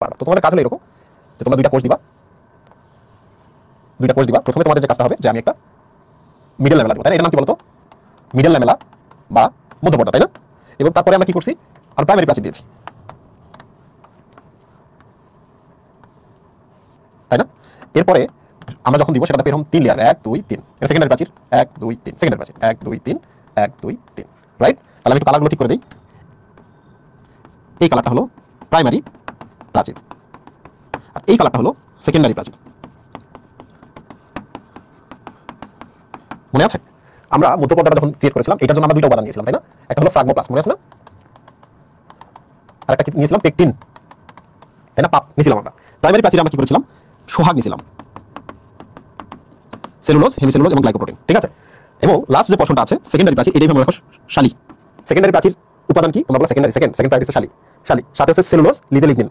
পারবা। তো তোমাদের কাজ হলো এরকম যে তোমরা দুইটা কোষ দিবা, প্রথমে তোমাদের যে কাজটা হবে যে আমি একটা মিডল ল্যামেলা দেবো, তাই না? এটার নাম কি বলতো? মিডল ল্যামেলা বা মধ্যপর্দা, তাই না? এবং তারপরে আমরা কি করছি? আমরা প্রাইমারি প্রাচীর দিয়েছি, তাই না? এরপরে আমরা যখন দিব সেটা এরকম 3 লেয়ার, 1 2 3, এটা সেকেন্ডারি প্রাচীর, 1 2 3, সেকেন্ডারি প্রাচীর 1 2 3 1 2 3, রাইট? তাহলে আমি একটু কালারগুলো ঠিক করে দিই। এই কালারটা হলো প্রাইমারি প্রাচীর, আর এই কালারটা হলো সেকেন্ডারি প্রাচীর। মনে আছে আমরা মধ্যপর্দাটা যখন ক্রিয়েট করেছিলাম এটার জন্য আমরা দুইটা উপাদান নিয়েছিলাম, তাই না? একটা হলো ফ্রাগমোপ্লাস্ট, মনে আছে না? আর একটা নিয়েছিলাম পেকটিন, তাই না? পাপ নিয়েছিলাম আমরা। প্রাইমারি প্রাচীরে আমরা কি করেছিলাম? সোহাগ নিয়েছিলাম, সেলুলোজ, হেমিসেলুলোজ এবং গ্লাইকোপ্রোটিন, ঠিক আছে? এবং লাস্ট যে পোরশনটা আছে সেকেন্ডারি প্রাচীর, এটাই আমরা রাখো শালি। সেকেন্ডারি প্রাচীর উপাদান কি তোমরা বলো? সেকেন্ডারি, সেকেন্ড প্রাচীর হচ্ছে শালি, সাথে হচ্ছে সেলুলোজ, লিথিওলিগনিন,